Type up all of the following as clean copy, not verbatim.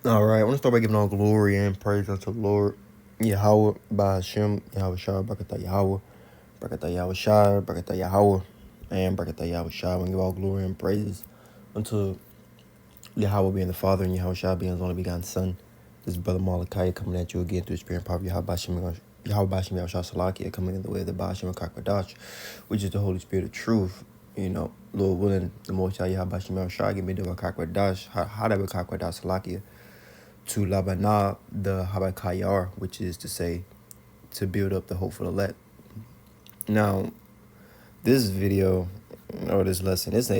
All right, I want to start by giving all glory and praise unto the Lord. Yahawah, by Hashem, Yahawashi, Brakatah Yahawah, Brakatah Yahawashi, Brakatah Yahawah, and Brakatah Yahawashi. I want to give all glory and praises unto Yahawah being the Father and Yahawashi being his only begotten Son. This is Brother Malachi coming at you again through the Spirit and power of Yahawah Yahawashi Salakia, coming in the way of the Bashim Kakwadash, which is the Holy Spirit of truth. Lord willing, the Most High Yahawashi give me the Kakwadash, Hadabe Kakwadash Salakia, to Labana the Habakayar, which is to say, to build up the hopeful elect. Now, this video, or this lesson, it's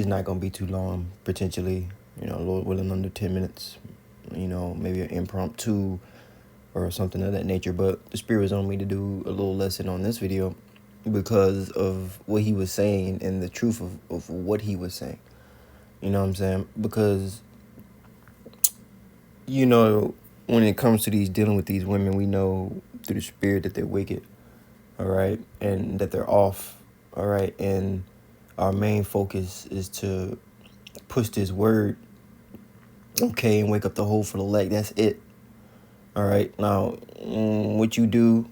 not going to be too long, potentially, Lord willing, under 10 minutes, maybe an impromptu or something of that nature. But the Spirit was on me to do a little lesson on this video because of what he was saying and the truth of what he was saying. You know what I'm saying? Because when it comes to dealing with these women, we know through the Spirit that they're wicked, all right, and that they're off, all right, and our main focus is to push this word, okay, and wake up the hopeful elect. That's it, all right. Now, what you do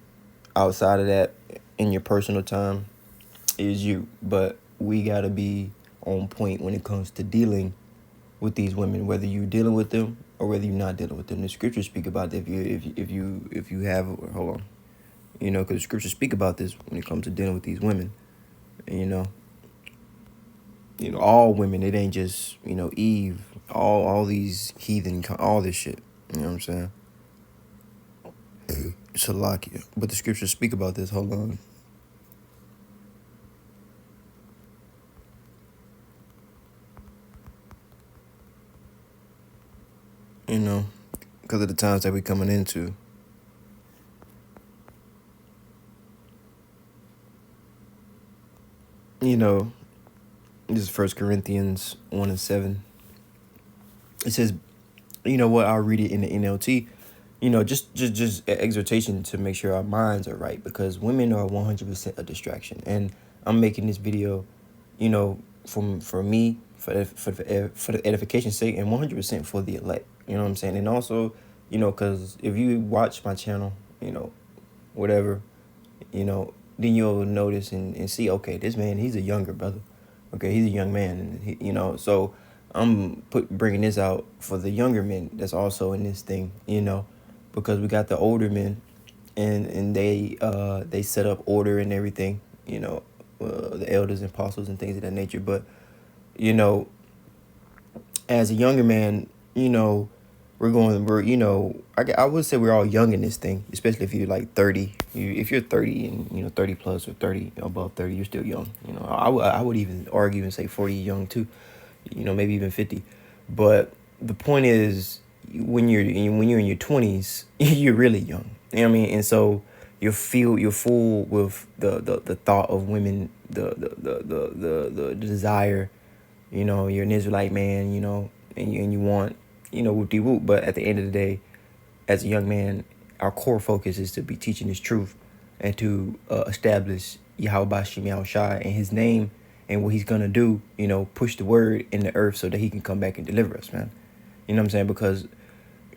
outside of that in your personal time is you, but we gotta be on point when it comes to dealing with these women, whether you're dealing with them or whether you're not dealing with them. The scriptures speak about that. If you have, hold on, because the scriptures speak about this when it comes to dealing with these women. All women. It ain't just Eve. All these heathen, all this shit. You know what I'm saying? Salakia. But the scriptures speak about this. Hold on. Because of the times that we're coming into. This is 1 Corinthians 1:7. It says, what? I'll read it in the NLT. Just exhortation to make sure our minds are right, because women are 100% a distraction. And I'm making this video, for me, for the edification's sake, and 100% for the elect. You know what I'm saying? And also, because if you watch my channel, whatever, then you'll notice and see, okay, this man, he's a younger brother. Okay, he's a young man, and so I'm bringing this out for the younger men that's also in this thing, because we got the older men, and they set up order and everything, the elders and apostles and things of that nature. But as a younger man, I would say we're all young in this thing, especially if you're like 30. If you're 30 and 30 plus or 30 above 30, you're still young. I would even argue and say 40 young too. Maybe even 50. But the point is, when you're in your 20s, you're really young. You know what I mean? And so you're full with the thought of women, the desire. You're an Israelite man. And you want whoop-de-whoop. But at the end of the day, as a young man, our core focus is to be teaching this truth and to establish Yahawashi and his name and what he's going to do, push the word in the earth so that he can come back and deliver us, man. You know what I'm saying? Because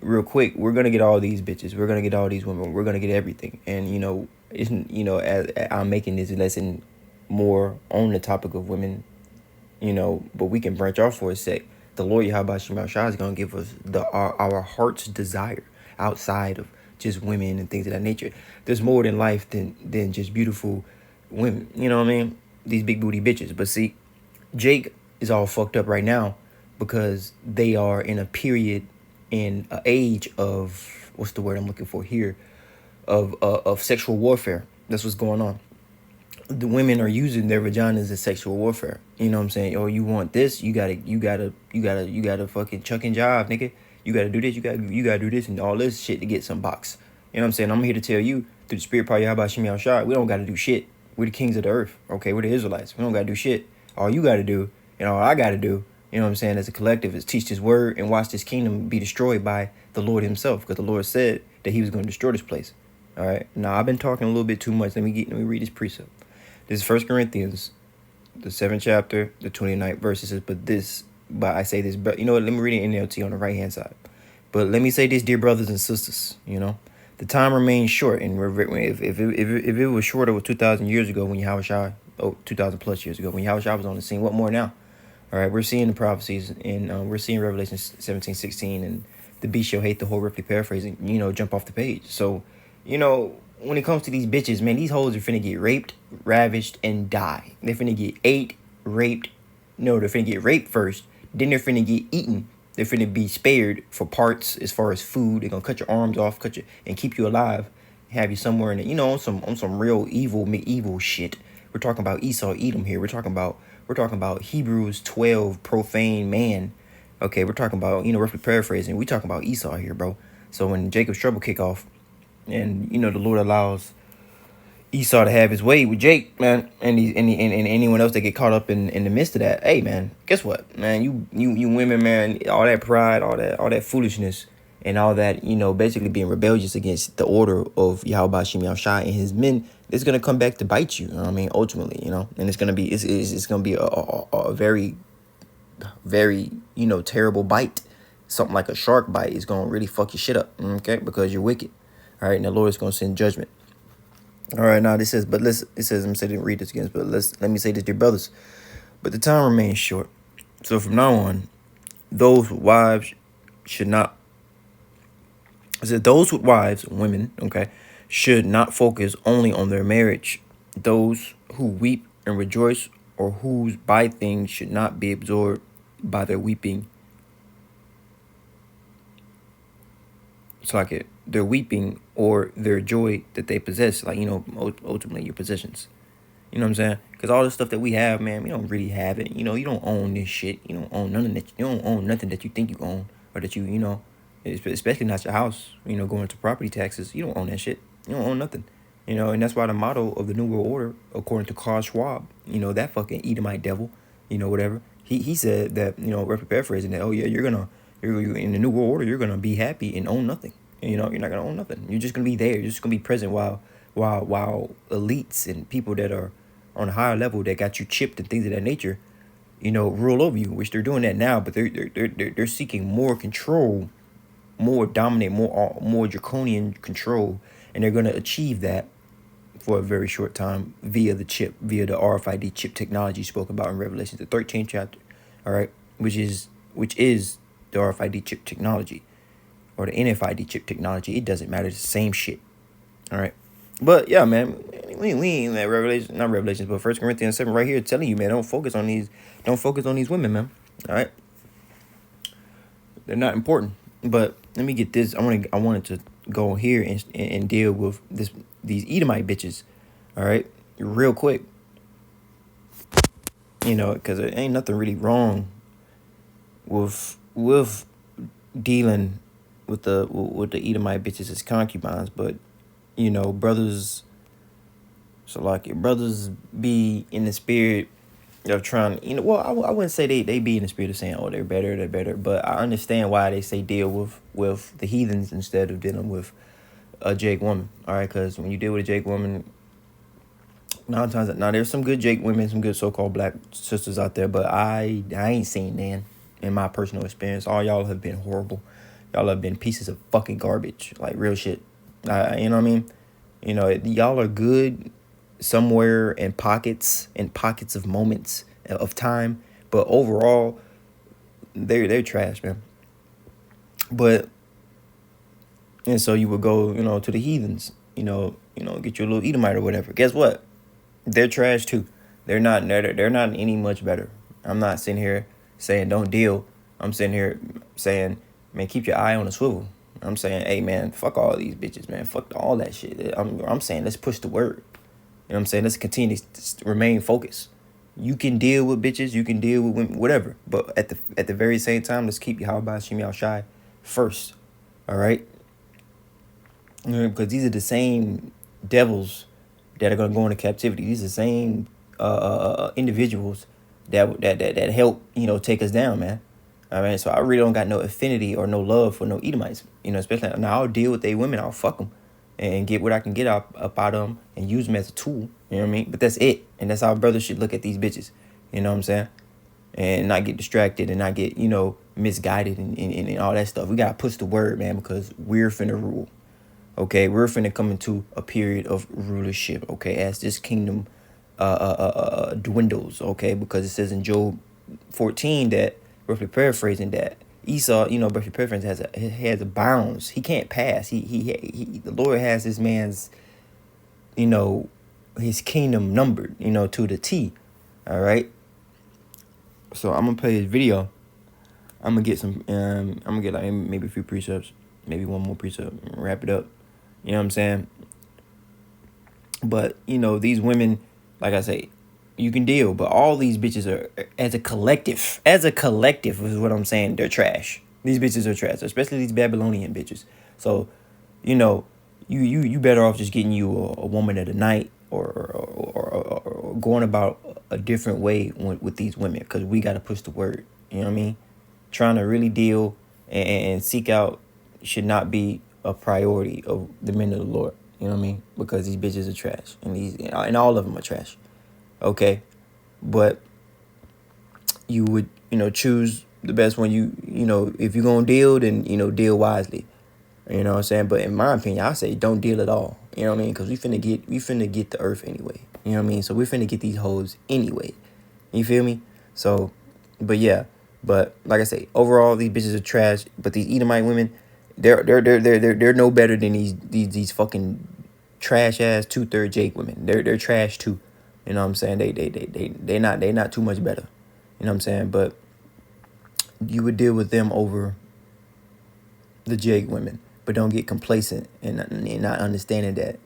real quick, we're going to get all these bitches. We're going to get all these women. We're going to get everything. And, as I'm making this lesson more on the topic of women, but we can branch off for a sec. The Lord Yahawashi is going to give us our heart's desire outside of just women and things of that nature. There's more than life than just beautiful women. You know what I mean? These big booty bitches. But see, Jake is all fucked up right now because they are in a period, in an age of, what's the word I'm looking for here? Of sexual warfare. That's what's going on. The women are using their vaginas as sexual warfare. You know what I'm saying? Oh, you want this? You gotta fucking chuck and jive, nigga. You gotta do this. You gotta do this and all this shit to get some box. You know what I'm saying? I'm here to tell you through the Spirit power Yahawashi, we don't gotta do shit. We're the kings of the earth. Okay, we're the Israelites. We don't gotta do shit. All you gotta do, and all I gotta do, you know what I'm saying, as a collective, is teach this word and watch this kingdom be destroyed by the Lord himself, because the Lord said that he was going to destroy this place. All right. Now I've been talking a little bit too much. Let me read this precept. This is 1 Corinthians, the 7th chapter, the 29th verse. It says, but I say this, but you know what? Let me read it in NLT on the right hand side. But let me say this, dear brothers and sisters, the time remains short. And if it was shorter, with 2,000 years ago when Yahawashi, 2,000 plus years ago when Yahawashi was on the scene, what more now? All right, we're seeing the prophecies, and we're seeing Revelation 17:16, and the beast shall hate the whole, roughly paraphrasing, jump off the page. So, when it comes to these bitches, man, these hoes are finna get raped, ravished, and die. They're finna get ate, raped. No, they're finna get raped first. Then they're finna get eaten. They're finna be spared for parts as far as food. They're gonna cut your arms off, and keep you alive, have you somewhere in it, on some real evil, medieval shit. We're talking about Esau, Edom here. We're talking about Hebrews 12, profane man. Okay, we're talking about, roughly paraphrasing, we talking about Esau here, bro. So when Jacob's trouble kick off, and the Lord allows Esau to have his way with Jake, man, and anyone else that get caught up in the midst of that, hey, man, guess what, man, you women, man, all that pride, all that foolishness, and all that, basically being rebellious against the order of Yahawashi and his men, it's gonna come back to bite you. I mean, ultimately, and it's gonna be a very, very, terrible bite. Something like a shark bite is gonna really fuck your shit up, okay? Because you're wicked. All right, and the Lord is gonna send judgment. All right, now it says, I'm saying, I didn't read this again, but let me say this, dear brothers. But the time remains short. So from now on, those with wives should not. I said those with wives, women, okay, should not focus only on their marriage. Those who weep and rejoice, or whose by things, should not be absorbed by their weeping. It's like their weeping or their joy that they possess, like, ultimately your possessions. You know what I'm saying? Because all the stuff that we have, man, we don't really have it. You don't own this shit. You don't own none of that. You don't own nothing that you think you own, or that especially not your house. Going to property taxes, you don't own that shit. You don't own nothing. And that's why the motto of the New World Order, according to Carl Schwab, that fucking Edomite devil, whatever. He said that, roughly paraphrasing that, oh yeah, you're in the New World Order, you're gonna be happy and own nothing. You're not gonna own nothing. You're just gonna be there. You're just gonna be present while elites and people that are on a higher level that got you chipped and things of that nature, rule over you, which they're doing that now, but they're seeking more control, more dominant, more draconian control, and they're gonna achieve that for a very short time via the RFID chip technology spoken about in Revelation, the 13th chapter. All right, which is the RFID chip technology, or the NFID chip technology. It doesn't matter. It's the same shit. All right. But yeah, man, we ain't that Revelation, not Revelations, but 1 Corinthians 7 right here telling you, man, don't focus on these women, man. All right. They're not important. But let me get this. I wanted to go here and deal with these Edomite bitches. All right. Real quick. Because there ain't nothing really wrong with dealing with the Edomite bitches as concubines, but brothers, so like your brothers be in the spirit of trying, I wouldn't say they be in the spirit of saying, oh, they're better, but I understand why they say deal with the heathens instead of dealing with a Jake woman. All right, because when you deal with a Jake woman, now there's some good Jake women, some good so-called black sisters out there, but I ain't seen none in my personal experience. All y'all have been horrible. Y'all have been pieces of fucking garbage, like real shit. You know what I mean? Y'all are good somewhere in pockets of moments of time, but overall, they're trash, man. But and so you would go, to the heathens, get your little Edomite or whatever. Guess what? They're trash too. They're not any much better. I'm not sitting here saying don't deal. I'm sitting here saying, man, keep your eye on the swivel. I'm saying, hey, man, fuck all these bitches, man. Fuck all that shit. I'm saying, let's push the word. You know what I'm saying? Let's continue to remain focused. You can deal with bitches. You can deal with women, whatever. But at the very same time, let's keep Yahawashi first. All right? Because these are the same devils that are going to go into captivity. These are the same individuals that help, take us down, man. I mean, so I really don't got no affinity or no love for no Edomites, especially now. I'll deal with they women, I'll fuck them and get what I can get up out of them and use them as a tool, you know what I mean? But that's it. And that's how brothers should look at these bitches, you know what I'm saying? And not get distracted and not get, misguided and all that stuff. We gotta push the word, man, because we're finna rule. Okay, we're finna come into a period of rulership. Okay, as this kingdom dwindles. Okay, because it says in Job 14 that, roughly paraphrasing, that Esau, roughly paraphrasing, has a bounds. He can't pass. He the Lord has this man's, you know, his kingdom numbered, to the T. All right. So I'm gonna play this video. I'm gonna get some. I'm gonna get like maybe a few precepts, maybe one more precept, and wrap it up. You know what I'm saying? But these women, like I say, you can deal. But all these bitches are, as a collective, is what I'm saying. They're trash. These bitches are trash, especially these Babylonian bitches. So, you better off just getting you a woman of the night, or going about a different way with these women, because we got to push the word. You know what I mean? Trying to really deal and seek out should not be a priority of the men of the Lord. You know what I mean? Because these bitches are trash, and all of them are trash. Okay, but you would choose the best one. If you're gonna deal, then deal wisely. You know what I'm saying? But in my opinion, I say don't deal at all. You know what I mean? Because we finna get the earth anyway. You know what I mean? So we finna get these hoes anyway. You feel me? So, but yeah. But like I say, overall these bitches are trash. But these Edomite women, they're no better than these fucking trash ass 2/3 Jake women. They're trash too. You know what I'm saying? They not too much better. You know what I'm saying? But you would deal with them over the Jake women. But don't get complacent and not understanding that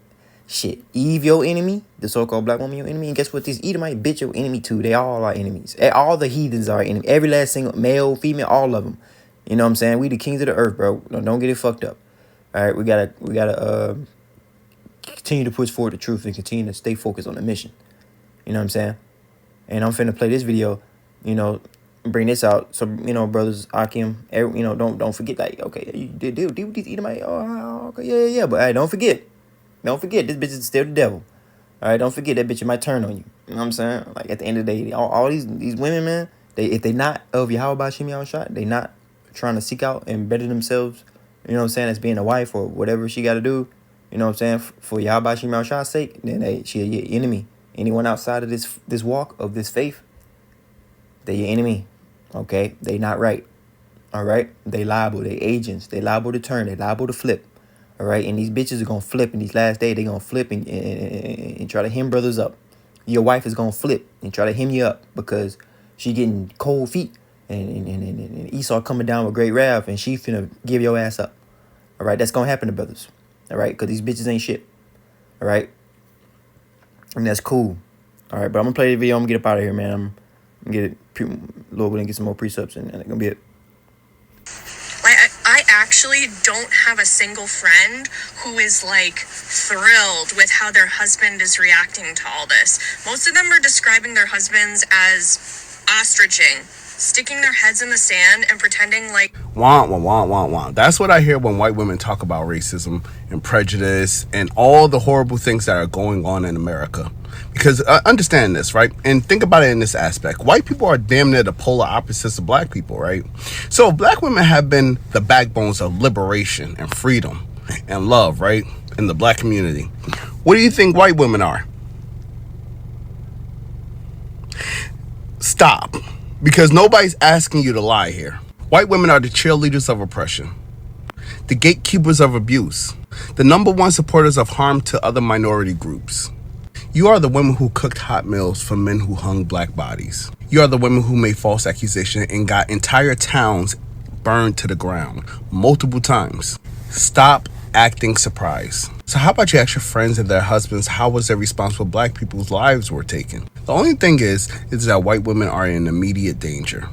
shit. Eve your enemy, the so-called black woman your enemy, and guess what? This Edomite bitch your enemy too. They all are enemies. All the heathens are enemies. Every last single male, female, all of them. You know what I'm saying? We the kings of the earth, bro. Don't get it fucked up. All right, we gotta continue to push forward the truth and continue to stay focused on the mission. You know what I'm saying? And I'm finna play this video. Bring this out. So brothers, Akim, don't forget that. Okay, you deal with these Edomite. Oh, okay, yeah. But hey, don't forget, this bitch is still the devil. All right, don't forget that bitch might turn on you. You know what I'm saying? Like at the end of the day, all these women, man, if they not of Yahawashi, they not trying to seek out and better themselves. You know what I'm saying? As being a wife or whatever she got to do. You know what I'm saying? For Yahawashi sake, then hey, she your enemy. Anyone outside of this walk of this faith, they your enemy. Okay, they not right. All right, they liable. They agents. They liable to turn. They liable to flip. All right, and these bitches are gonna flip in these last days. They gonna flip and try to hem brothers up. Your wife is gonna flip and try to hem you up because she getting cold feet and Esau coming down with great wrath and she finna give your ass up. All right, that's gonna happen to brothers. All right, because these bitches ain't shit. All right, and that's cool. All right, but I'm gonna play the video. I'm gonna get up out of here, man. I'm gonna get it. Lord willing, get some more precepts and it's gonna be it. I actually don't have a single friend who is like thrilled with how their husband is reacting to all this. Most of them are describing their husbands as ostriching, sticking their heads in the sand and pretending like wah, wah, wah, wah, wah. That's what I hear when white women talk about racism and prejudice and all the horrible things that are going on in America. Because understand this, right? And think about it in this aspect. White people are damn near the polar opposites of black people, right? So black women have been the backbones of liberation and freedom and love, right? In the black community. What do you think white women are? Stop. Because nobody's asking you to lie here. White women are the cheerleaders of oppression, the gatekeepers of abuse, the number one supporters of harm to other minority groups. You are the women who cooked hot meals for men who hung black bodies. You are the women who made false accusations and got entire towns burned to the ground multiple times. Stop acting surprised. So how about you ask your friends and their husbands how was their response when black people's lives were taken? The only thing is that white women are in immediate danger.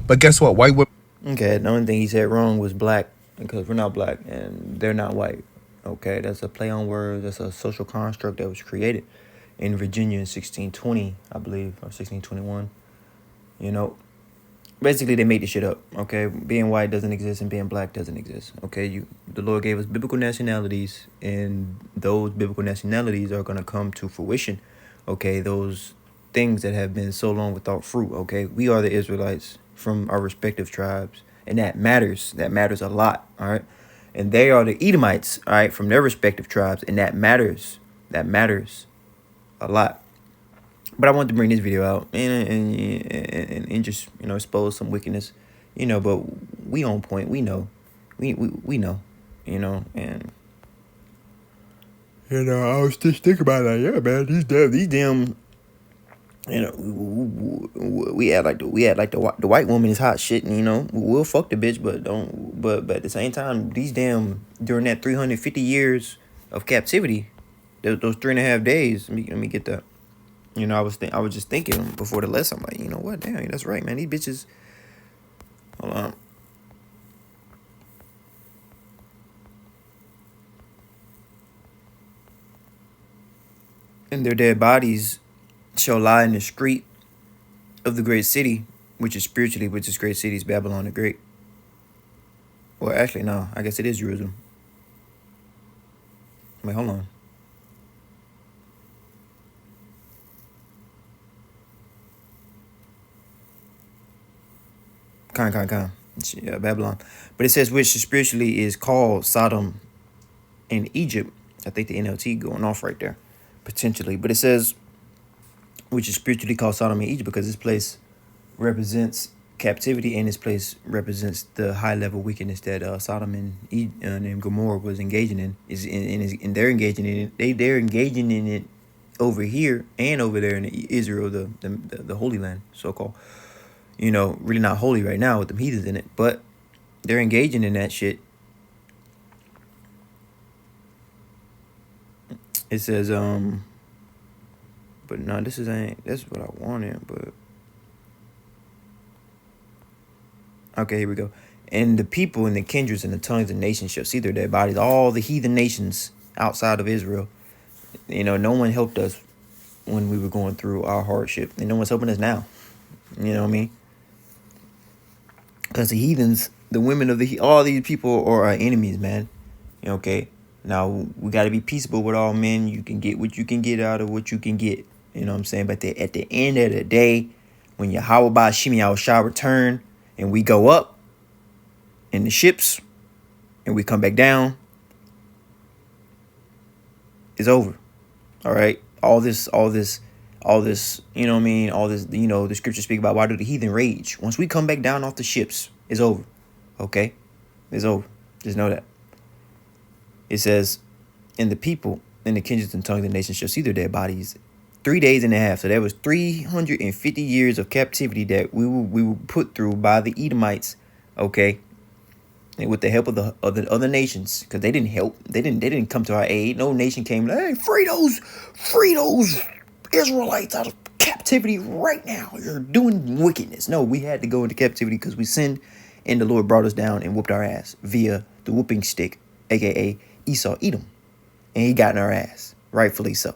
But guess what? White women... Okay, the only thing he said wrong was black, because we're not black and they're not white. Okay, that's a play on words. That's a social construct that was created in Virginia in 1620, I believe, or 1621. Basically they made this shit up. Okay, being white doesn't exist and being black doesn't exist. Okay, the Lord gave us biblical nationalities, and those biblical nationalities are gonna come to fruition. Okay, those things that have been so long without fruit. Okay, we are the Israelites from our respective tribes, And that matters. That matters a lot. All right. And they are the Edomites, all right, from their respective tribes. And that matters. That matters a lot. But I wanted to bring this video out and just, expose some wickedness, but we on point. We know. We know, and I was just thinking about it, like, yeah, man, these damn, we act like the white woman is hot shit, and we'll fuck the bitch, but at the same time, these damn, during that 350 years of captivity, those 3.5 days, let me get that. I was just thinking before the lesson, I'm like, you know what, damn, that's right, man, these bitches, hold on. And their dead bodies shall lie in the street of the great city, which is great city is Babylon the Great. Well, actually, no, I guess it is Jerusalem. Wait, hold on. Yeah, Babylon. But it says which spiritually is called Sodom in Egypt. I think the NLT going off right there, potentially. But it says which is spiritually called Sodom in Egypt because this place represents captivity and this place represents the high level wickedness that Sodom and Gomorrah was engaging in. And they're engaging in it. They're engaging in it over here and over there in Israel, the Holy Land, so called. Really not holy right now with them heathens in it, but they're engaging in that shit. It says, but no, that's what I wanted, but okay, here we go. And the people and the kindreds and the tongues and nations shall see their dead bodies. All the heathen nations outside of Israel, no one helped us when we were going through our hardship, and no one's helping us now. You know what I mean? Because the heathens, the women of all these people are our enemies, man. Okay? Now, we got to be peaceable with all men. You can get what you can get out of what you can get. You know what I'm saying? But at the end of the day, when Yahawashi return and we go up in the ships and we come back down, it's over. All right? All this, you know what I mean? All this, the scriptures speak about why do the heathen rage? Once we come back down off the ships, it's over. Okay? It's over. Just know that. It says, and the people and the kindreds and tongues and nations shall see their dead bodies 3 days and a half. So that was 350 years of captivity that we were put through by the Edomites. Okay? And with the help of the other nations, because they didn't help. They didn't come to our aid. No nation came, hey, free those Israelites out of captivity right now. You're doing wickedness. No, we had to go into captivity because we sinned, and the Lord brought us down and whooped our ass via the whooping stick, aka Esau Edom. And he got in our ass, rightfully so.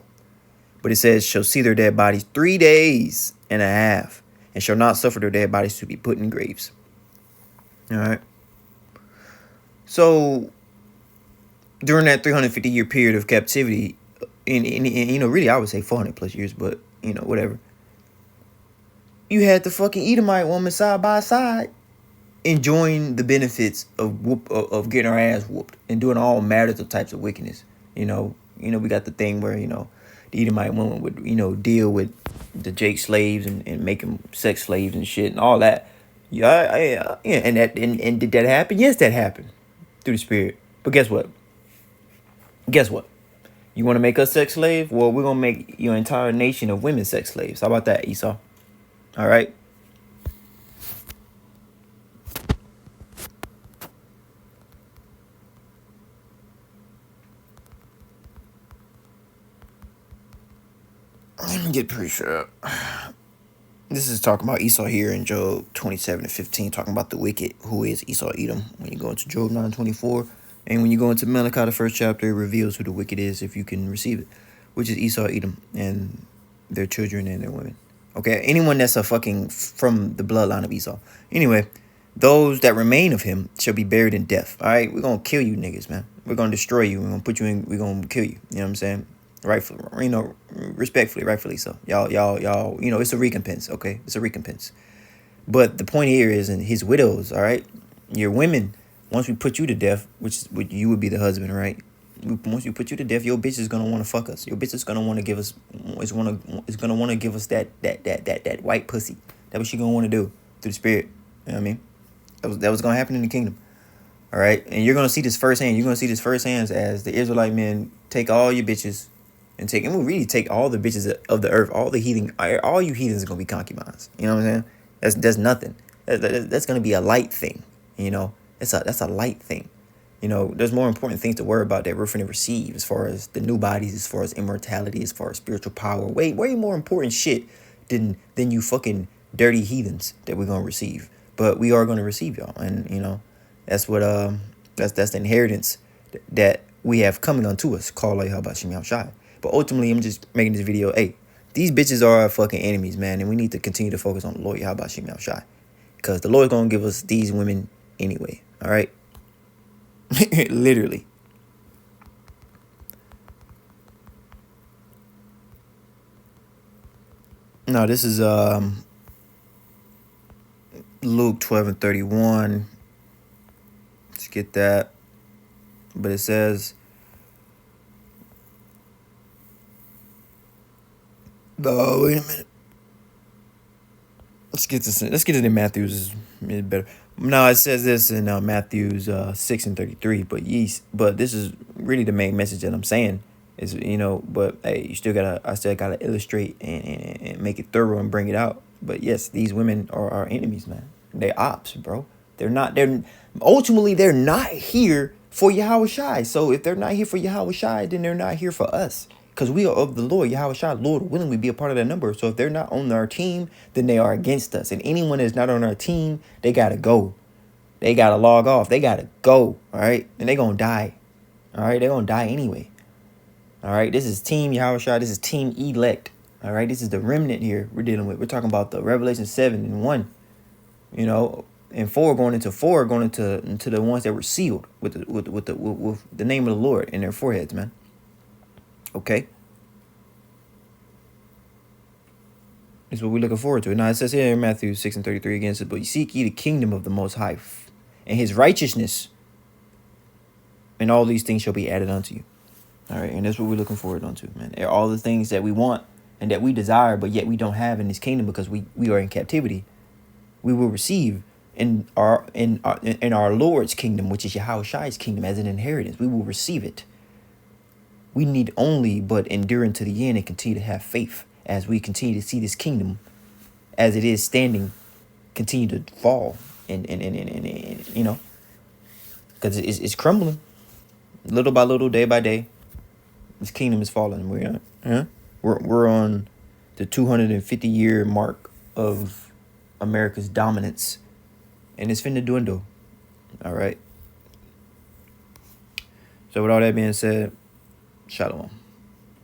But it says, shall see their dead bodies 3 days and a half, and shall not suffer their dead bodies to be put in graves. All right. So during that 350-year period of captivity, and really I would say 400 plus years, but whatever. You had the fucking Edomite woman side by side enjoying the benefits of getting our ass whooped and doing all matters of types of wickedness. We got the thing where the Edomite woman would deal with the Jake slaves and make them sex slaves and shit and all that. Yeah, and did that happen? Yes, that happened through the spirit. But guess what? You want to make us sex slave? Well, we're gonna make your entire nation of women sex slaves. How about that, Esau? All right. Let me get pretty sure. This is talking about Esau here in Job 27:15, talking about the wicked, who is Esau Edom. When you go into Job 9:24, and when you go into Malachi, the first chapter, it reveals who the wicked is, if you can receive it, which is Esau Edom and their children and their women. Okay, anyone that's from the bloodline of Esau. Anyway, those that remain of him shall be buried in death. All right, we're gonna kill you niggas, man. We're gonna destroy you. We're gonna put you in. We're gonna kill you. You know what I'm saying? Rightfully, respectfully, rightfully so. Y'all, it's a recompense, okay? It's a recompense. But the point here is in his widows, all right? Your women, once we put you to death, which you would be the husband, right? Once we put you to death, your bitch is gonna want to fuck us. Your bitch is gonna want to give us, is gonna want to give us that white pussy. That's what she gonna want to do through the spirit. You know what I mean? That was gonna happen in the kingdom. All right, and you're gonna see this firsthand. You're gonna see this firsthand as the Israelite men take all your bitches, and we'll really take all the bitches of the earth, all the heathen, all you heathens are gonna be concubines. You know what I'm saying? That's nothing. That's gonna be a light thing. You know, that's a light thing. You know, there's more important things to worry about that we're finna receive, as far as the new bodies, as far as immortality, as far as spiritual power. Way more important shit than you fucking dirty heathens that we're gonna receive. But we are gonna receive y'all, and you know. That's what that's the inheritance that we have coming unto us, called Yahawashi. But ultimately, I'm just making this video. Hey, these bitches are our fucking enemies, man, and we need to continue to focus on the Lord Yahawashi, because the Lord's gonna give us these women anyway. All right, literally. No, this is Luke 12:31. Let's get that. But it says, oh, wait a minute. Let's get this. Let's get it in Matthew's. It's better. No, it says this in Matthew's 6:33. But this is really the main message that I'm saying. Is, you know, but hey, I still gotta illustrate and make it thorough and bring it out. But yes, these women are our enemies, man. They're ops, bro. Ultimately they're not here for Yahawashi. So if they're not here for Yahawashi, then they're not here for us. Because we are of the Lord, Yahawashi. Lord willing, we be a part of that number. So if they're not on our team, then they are against us. And anyone that's not on our team, they gotta go. They gotta log off. They gotta go. All right, and they gonna die. All right, they're gonna die anyway. All right, this is Team Yahawashi. This is Team Elect. All right, this is the remnant here we're dealing with. We're talking about the Revelation 7:1. You know, and 4 going into the ones that were sealed with the name of the Lord in their foreheads, man. Okay, this is what we're looking forward to. Now it says here in Matthew 6:33 again, it says, "But seek ye the kingdom of the Most High, and His righteousness, and all these things shall be added unto you." All right, and that's what we're looking forward unto, man. All the things that we want and that we desire, but yet we don't have in this kingdom because we are in captivity, we will receive in our Lord's kingdom, which is Yahawashi's kingdom, as an inheritance. We will receive it. We need only but endure unto the end and continue to have faith as we continue to see this kingdom as it is standing continue to fall and you know, because it's crumbling little by little, day by day. This kingdom is falling. We're on the 250-year mark of America's dominance, and it's finna dwindle. All right. So with all that being said, shalom.